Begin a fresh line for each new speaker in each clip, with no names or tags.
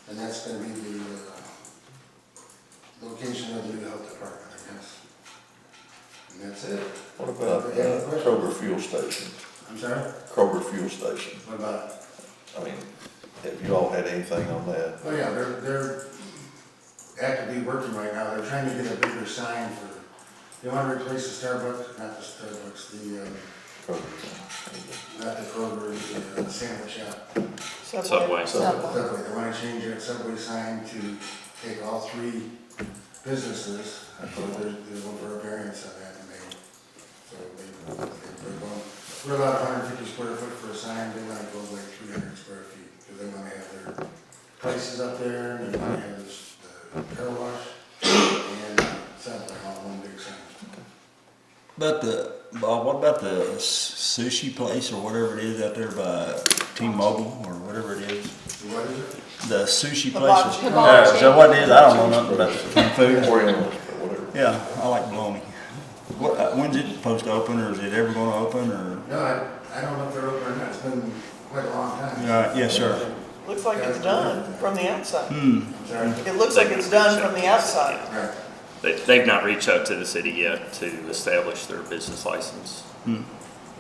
And that's gonna be the, location of the new health department, I guess. And that's it.
What about Kroger fuel station?
I'm sorry?
Kroger fuel station.
What about?
I mean, have you all had anything on that?
Oh yeah, they're actively working right now. They're trying to get a bigger sign for, they want to replace the Starbucks, not the Starbucks, the,
Kroger.
not the Kroger, the sandwich shop.
Subway.
Subway, they want to change that Subway sign to take all three businesses. So they're going for a variance on that, and they're going, we're allowed 150 square foot for a sign, they want to go like 300 square feet, because they want to have their prices up there, and they want to have the car wash, and Subway, all one big sign.
But Bob, what about the sushi place or whatever it is out there by T-Mobile or whatever it is?
What is it?
The sushi
Hibachi.
place. Is that what it is? I don't know nothing about the food.
Oriental, or whatever.
Yeah, I like bologna. What, when's it supposed to open, or is it ever gonna open, or?
No, I don't know if they're open or not, it's been quite a long time.
Yes, sir.
Looks like it's done from the outside.
I'm sorry.
It looks like it's done from the outside.
Right.
They've not reached out to the city yet to establish their business license.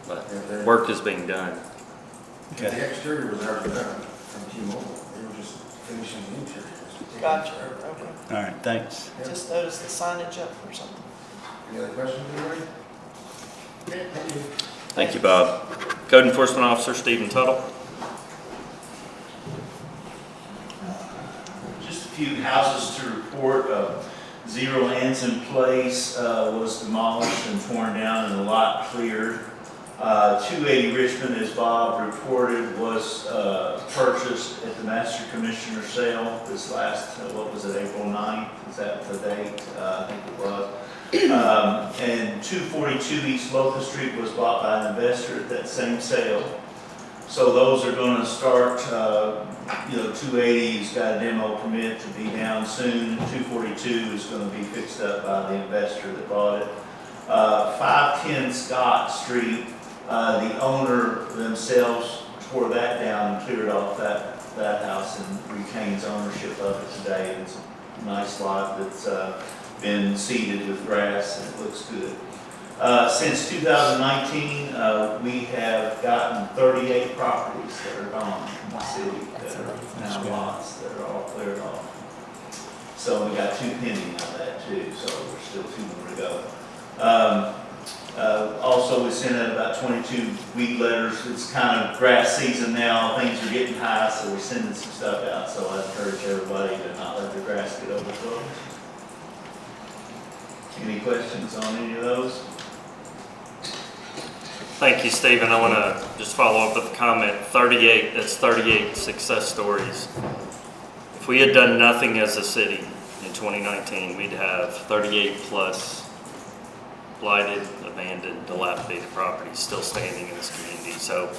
But work is being done.
Okay.
The exterior was already done from T-Mobile, they were just finishing the interior.
Gotcha, okay.
All right, thanks.
Just noticed the signage up or something.
Any other questions, anybody? Okay, thank you.
Thank you, Bob. Code Enforcement Officer Stephen Tuttle.
Just a few houses to report. Zero Anson Place was demolished and torn down and a lot cleared. 280 Richmond, as Bob reported, was purchased at the Master Commissioner sale this last, what was it, April 9th? Is that the date? I think it was. And 242 East Locust Street was bought by an investor at that same sale. So those are going to start, 280's got a demo permit to be down soon. 242 is going to be fixed up by the investor that bought it. 510 Scott Street, the owner themselves tore that down and cleared off that house and retains ownership of it today. It's a nice lot that's been seeded with grass and it looks good. Since 2019, we have gotten 38 properties that are gone in the city that are now lots that are all cleared off. So we got 2 pending on that too, so there's still 2 more to go. Also, we sent out about 22 weed letters. It's kind of grass season now. Things are getting high, so we're sending some stuff out. So I encourage everybody to not let the grass get overgrown. Any questions on any of those?
Thank you, Stephen. I want to just follow up with a comment. 38, that's 38 success stories. If we had done nothing as a city in 2019, we'd have 38 plus blighted, abandoned, dilapidated properties still standing in this community. So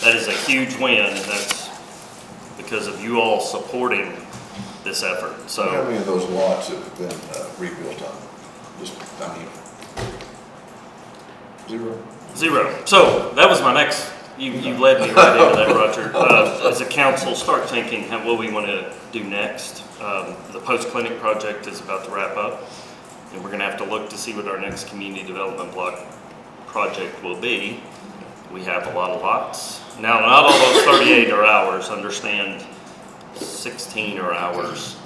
that is a huge win, and that's because of you all supporting this effort. So
How many of those lots have been rebuilt on? Just, I mean, zero?
0. So that was my next, you led me right into that, Roger. As a council, start thinking what we want to do next. The post-clinic project is about to wrap up, and we're going to have to look to see what our next community development block project will be. We have a lot of lots. Now, not all those 38 are ours. Understand 16 are ours.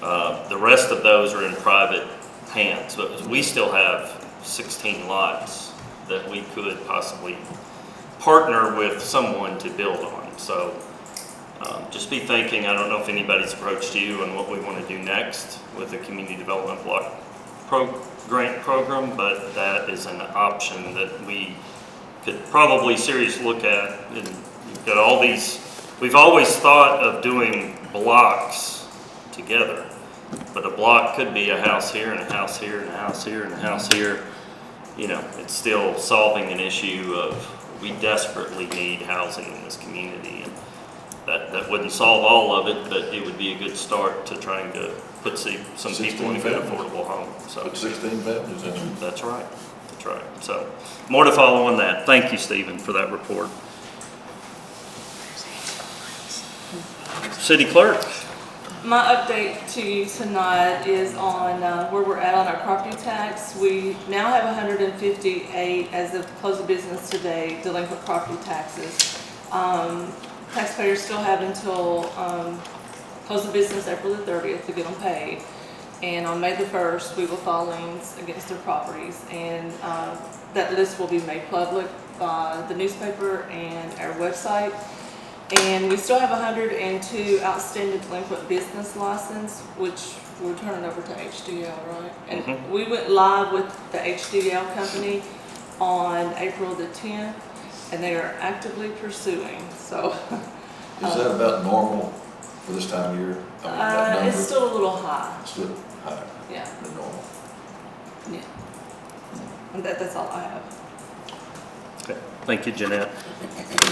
The rest of those are in private hands, but we still have 16 lots that we could possibly partner with someone to build on. So just be thinking, I don't know if anybody's approached you on what we want to do next with the community development block grant program, but that is an option that we could probably seriously look at. And you've got all these, we've always thought of doing blocks together, but a block could be a house here and a house here and a house here and a house here. You know, it's still solving an issue of we desperately need housing in this community, and that wouldn't solve all of it, but it would be a good start to trying to put some people in a good affordable home. So
Put 16 families in.
that's right. That's right. So more to follow on that. Thank you, Stephen, for that report. City Clerk.
My update to you tonight is on where we're at on our property tax. We now have 158 as of close of business today delinquent property taxes. Taxpayers still have until close of business April the 30th to get them paid. And on May the 1st, we will file liens against their properties. And that list will be made public by the newspaper and our website. And we still have 102 outstanding delinquent business license, which we're turning over to HDL, right? And we went live with the HDL company on April the 10th, and they are actively pursuing, so.
Is that about normal for this time of year? I mean, that number?
It's still a little high,
Still higher
yeah,
than normal.
yeah. And that's all I have.
Okay, thank you, Jeanette.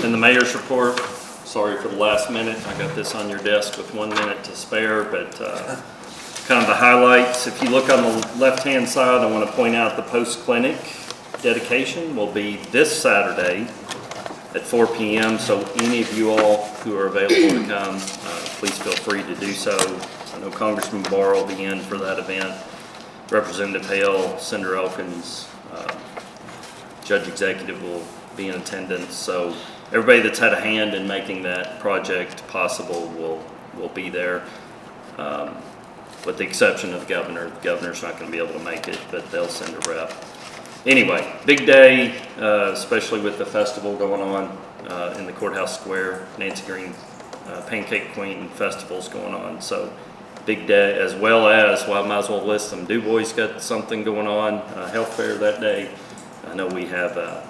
And the mayor's report, sorry for the last minute, I got this on your desk with 1 minute to spare, but kind of the highlights. If you look on the left-hand side, I want to point out the post-clinic dedication will be this Saturday at 4 p.m. So any of you all who are available to come, please feel free to do so. I know Congressman Barr will be in for that event. Representative Hale, Senator Elkins, Judge Executive will be in attendance. So everybody that's had a hand in making that project possible will be there. With the exception of the governor. The governor's not going to be able to make it, but they'll send a rep. Anyway, big day, especially with the festival going on in the courthouse square. Nancy Green Pancake Queen Festival's going on. So big day, as well as, well, I might as well list them. Du Bois got something going on, health fair that day. I know we have a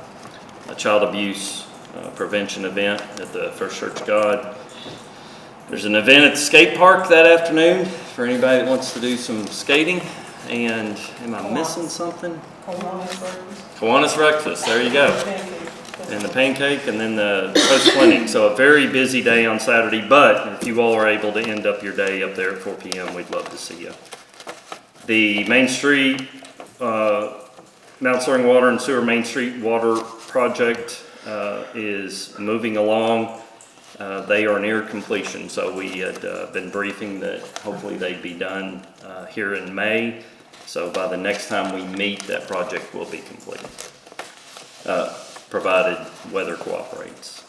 child abuse prevention event at the First Church of God. There's an event at the skate park that afternoon for anybody that wants to do some skating. And am I missing something? Kiwanis breakfast, there you go. And the pancake, and then the post clinic. So a very busy day on Saturday, but if you all are able to end up your day up there at 4 p.m., we'd love to see you. The Main Street, Mount Soaring Water and Sewer Main Street Water Project is moving along. They are near completion, so we had been briefing that hopefully they'd be done here in May. So by the next time we meet, that project will be completed, provided weather cooperates.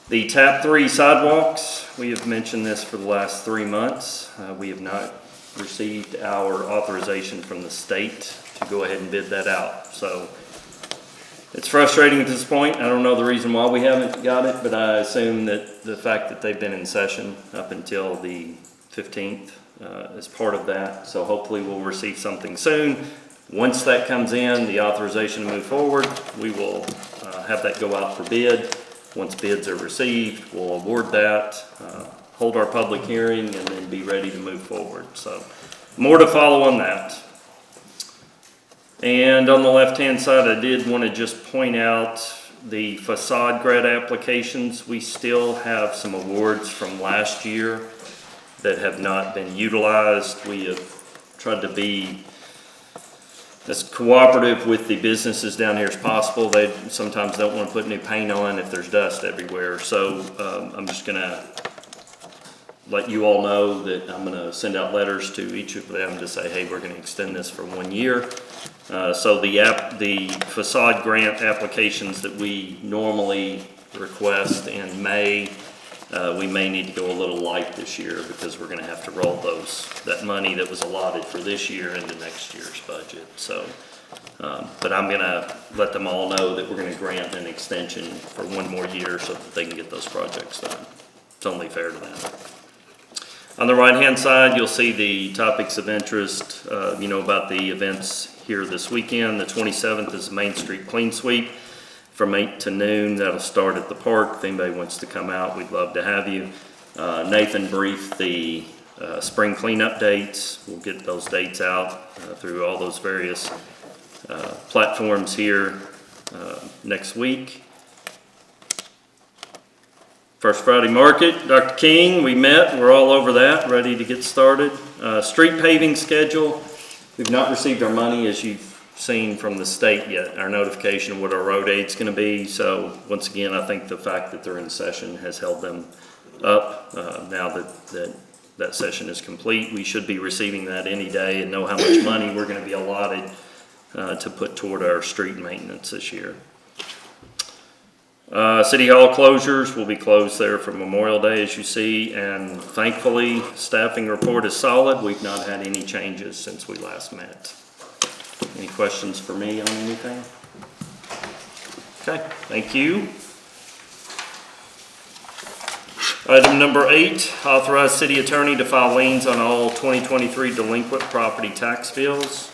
The TAP 3 sidewalks, we have mentioned this for the last 3 months. We have not received our authorization from the state to go ahead and bid that out. So it's frustrating at this point. I don't know the reason why we haven't got it, but I assume that the fact that they've been in session up until the 15th is part of that. So hopefully we'll receive something soon. Once that comes in, the authorization to move forward, we will have that go out for bid. Once bids are received, we'll award that, hold our public hearing, and then be ready to move forward. So more to follow on that. And on the left-hand side, I did want to just point out the facade grant applications. We still have some awards from last year that have not been utilized. We have tried to be as cooperative with the businesses down here as possible. They sometimes don't want to put new paint on if there's dust everywhere. So I'm just going to let you all know that I'm going to send out letters to each of them to say, hey, we're going to extend this for 1 year. So the facade grant applications that we normally request in May, we may need to go a little light this year because we're going to have to roll that money that was allotted for this year into next year's budget. So, but I'm going to let them all know that we're going to grant an extension for 1 more year so that they can get those projects done. It's only fair to them. On the right-hand side, you'll see the topics of interest, about the events here this weekend. The 27th is Main Street Clean Sweep from 8 to noon. That'll start at the park. If anybody wants to come out, we'd love to have you. Nathan briefed the spring cleanup dates. We'll get those dates out through all those various platforms here next week. First Friday Market, Dr. King, we met. We're all over that, ready to get started. Street paving schedule. We've not received our money, as you've seen from the state yet, our notification of what our road aid's going to be. So once again, I think the fact that they're in session has held them up. Now that that session is complete. We should be receiving that any day and know how much money we're gonna be allotted to put toward our street maintenance this year. City Hall closures will be closed there for Memorial Day, as you see, and thankfully, staffing report is solid. We've not had any changes since we last met. Any questions for me on anything? Okay, thank you. Item number 8, authorize city attorney to file liens on all 2023 delinquent property tax bills.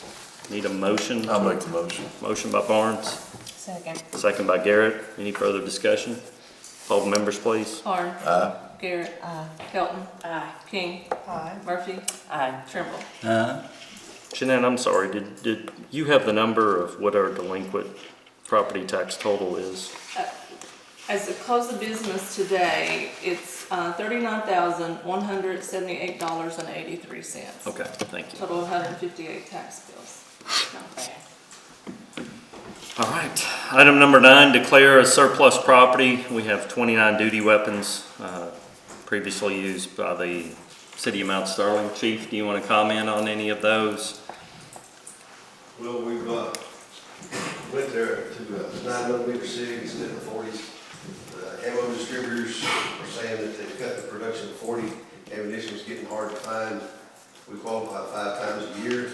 Need a motion?
I'll make the motion.
Motion by Barnes,
Second.
second by Garrett. Any further discussion? Poll the members, please.
Barnes.
Aye.
Garrett.
Aye.
Hilton.
Aye.
King.
Aye.
Murphy.
Aye.
Trimble.
Shanann, I'm sorry, did you have the number of what our delinquent property tax total is?
As of close of business today, it's $39,178.83.
Okay, thank you.
Total of 158 tax bills.
Not bad.
All right, item number 9, declare as surplus property. We have 29 duty weapons previously used by the city of Mount Sterling. Chief, do you want to comment on any of those?
Well, we've, went there to 9mm SIG instead of 40s. The ammo distributors are saying that they've cut the production of 40. Ammunition is getting hard to find. We qualify 5 times a year.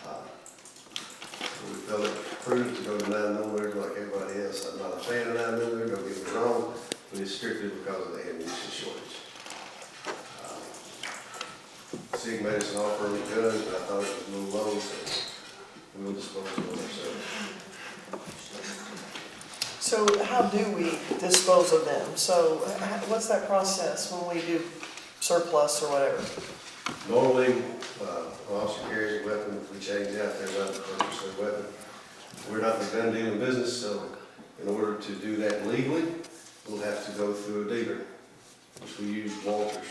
So we felt it prudent to go to 9mm like everybody else. I'm not a fan of 9mm, don't get me wrong, but it's strictly because of the ammunition shortage. SIG made us an offer on the guns, but I thought it was a little low, so we will dispose of them ourselves.
So how do we dispose of them? So what's that process when we do surplus or whatever?
Normally, an officer carries a weapon, we change out, they're not to purchase their weapon. We're not in the gun dealing business, so in order to do that legally, we'll have to go through a dealer, which we use Walters.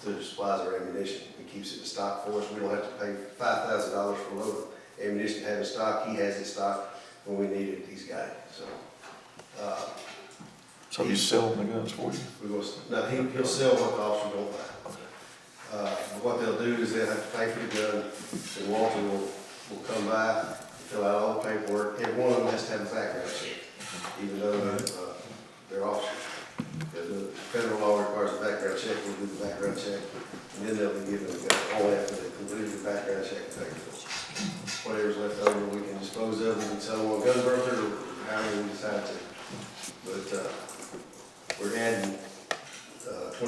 To supplies our ammunition. He keeps it in stock for us. We don't have to pay $5,000 for a load of ammunition to have in stock. He has it in stock when we need it. He's got it.
So he's selling the guns for you?
Now, he'll sell what the officer don't buy. But what they'll do is they'll have to pay for the gun, and Walter will come by, fill out all the paperwork. Every one of them has to have a background check, even though they're officers. Because the federal law requires a background check, we'll do the background check, and then they'll be given the gun only after they completed the background check and paid for it. Whatever's left over, we can dispose of and sell them on gun broker, or however we decide to. But, we're adding, $25 to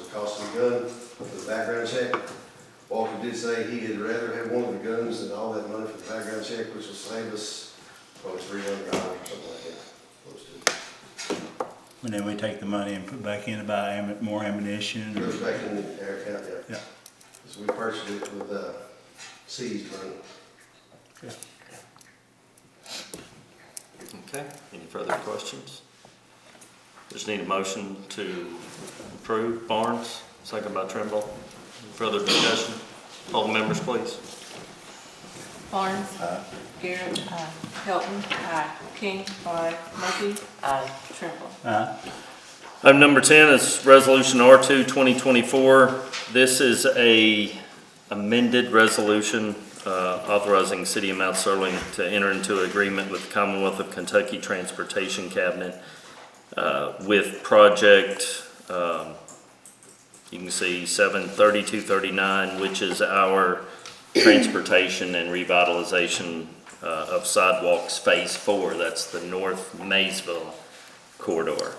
the cost of the gun for the background check. Walter did say he'd rather have one of the guns than all that money for the background check, which will save us probably $300 or something like that, close to it.
And then we take the money and put back in to buy more ammunition.
Goes back in the air account, yeah.
Yeah.
So we purchased it with, seized money.
Okay, any further questions? Just need a motion to approve. Barnes, second by Trimble. Any further discussion? All the members, please.
Barnes.
Aye.
Garrett.
Aye.
Hilton.
Aye.
King.
Aye.
Murphy.
Aye.
Trimble.
Item number 10 is Resolution R2 2024. This is a amended resolution authorizing City of Mount Sterling to enter into an agreement with the Commonwealth of Kentucky Transportation Cabinet with project, you can see 73239, which is our transportation and revitalization of sidewalks phase 4. That's the North Maysville corridor.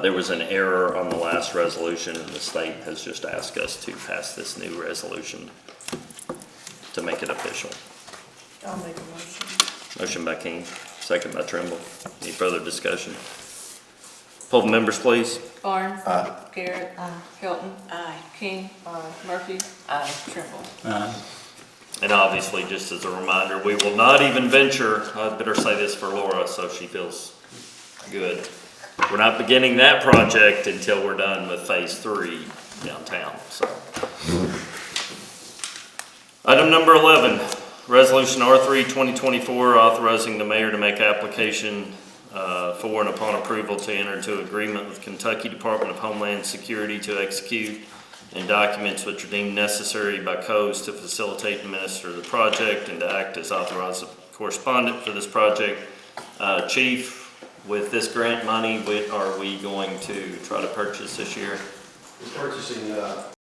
There was an error on the last resolution, and the state has just asked us to pass this new resolution to make it official.
I'll make a motion.
Motion by King, second by Trimble. Any further discussion? Poll the members, please.
Barnes.
Aye.
Garrett. Hilton.
Aye.
King.
Aye.
Murphy.
Aye.
Trimble.
And obviously, just as a reminder, we will not even venture, I better say this for Laura so she feels good. We're not beginning that project until we're done with phase 3 downtown, so. Item number 11, Resolution R3 2024, authorizing the mayor to make application for and upon approval to enter into agreement with Kentucky Department of Homeland Security to execute and documents which are deemed necessary by codes to facilitate and administer the project and to act as authorized correspondent for this project. Chief, with this grant money, what are we going to try to purchase this year?
We're purchasing,